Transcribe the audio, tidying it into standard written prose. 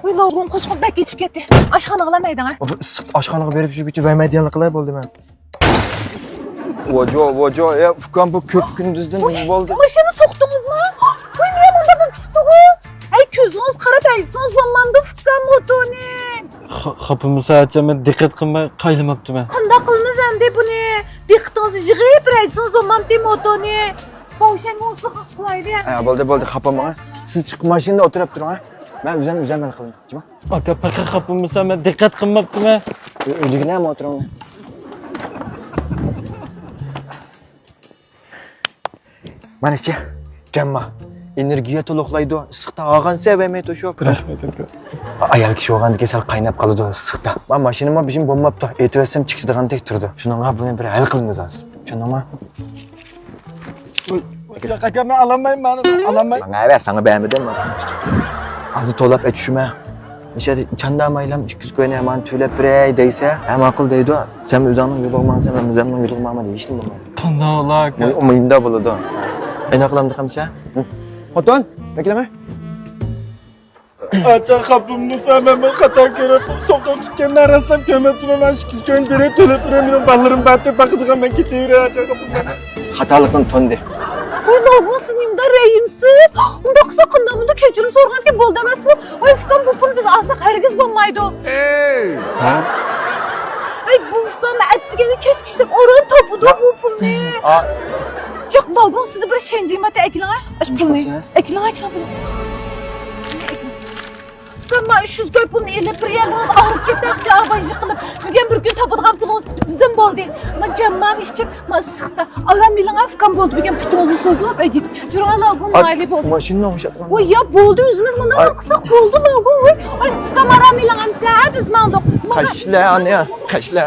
Oy lağım qo'shqib bak geçip ketdi. Aşxanaga maydana. Baba ıssiq oshxonaga berib yurguncha vermaydiganlar qilay bo'ldi men. Vojo, ya Fukan bu ko'p kunduzdan nima bo'ldi? Maşını soqdingizmi? Oy men bunda bo'lib ketdi-ku. Ay ko'zingiz qarab aytsangiz bo'lmamdi Fukan motoni. Xafa musaatcha men diqqat qilmay qaylamabdiman. Qanday qilmiz endi buni? Diqqatingizni yig'ib bir aytsangiz bo'lmamdi motoni. Boshang o'siq qilaydi. Ha, bo'ldi, xapama. Siz chiqib mashinada o'tirib turing, ha. Men uzaman qilaman. Jima. Aka paqa xafa musa men diqqat qilmabdiman. O'ligini ham o'tiring. Mana-chi, jamma. Energiya to'liqlaydi. Issiqda og'ansa vermay to'shib. Rahmat aka. Ayol kishi o'g'andiki sal qaynab qoladi issiqda. Men mashinamga bishim bo'lmabdi. Aytibsam chiqadiganday turdi. Shuningga buni bir hal qilamiz hozir. Tushundingmi? Aka men alamayman, alamay. Menga ver, sana beğenmedim mi? Azı to'lab aytishma. Nishadi chandamaylam 200 ko'yni men to'lab beray deysa, ham aql deydi. Sen o'zingning yo'lingmansan, men o'zimning yo'lingmanman deyishni bo'lmaydi. Qanday ola aka? Umimda bo'ladi. Endi qilamdi qamsa? Xotin, beklama. Acha xafa musa men xato ko'rib, soqqa chiqqandan rasam ko'mabdiman. Men 200 ko'yn beray to'lab beray. Mening ballarim batib baqidigan men ketaveray acha xafa. Xatolikni to'ndi. Oy lağım sinimda reyimsiz. Unda qısa qında bunda kechirim so'rganki bo'ldi emasmi? Oy Fukan bu pul biz alsak hargiz bo'lmaydi. Ha? Ay bu Fukan atdigani kechkishlab o'rin topudi bu pulni. Yo'q, lağım sizni bir shenjimata eklang. Ash pulni. Eklang pulni. Fukan men 300 ko'y pulni elib bir yerdan olib ketmoqchi avayji qilib. Bugun bir kun topadigan pulingiz sizdan bo'ldi. Men jamman ishchib, men issiqda. Alam bilan Fukan bo'ldi. Bugun putingizni so'zlab aytdik. Juran lağım mayli bo'ldi. Mashinani o'shatma. Oy ya bo'ldi o'zimiz bundan qilsak bo'ldi lağım. Oy Fukan maram bilan hamsa biz mandoq. Qaşla ana, qaşla.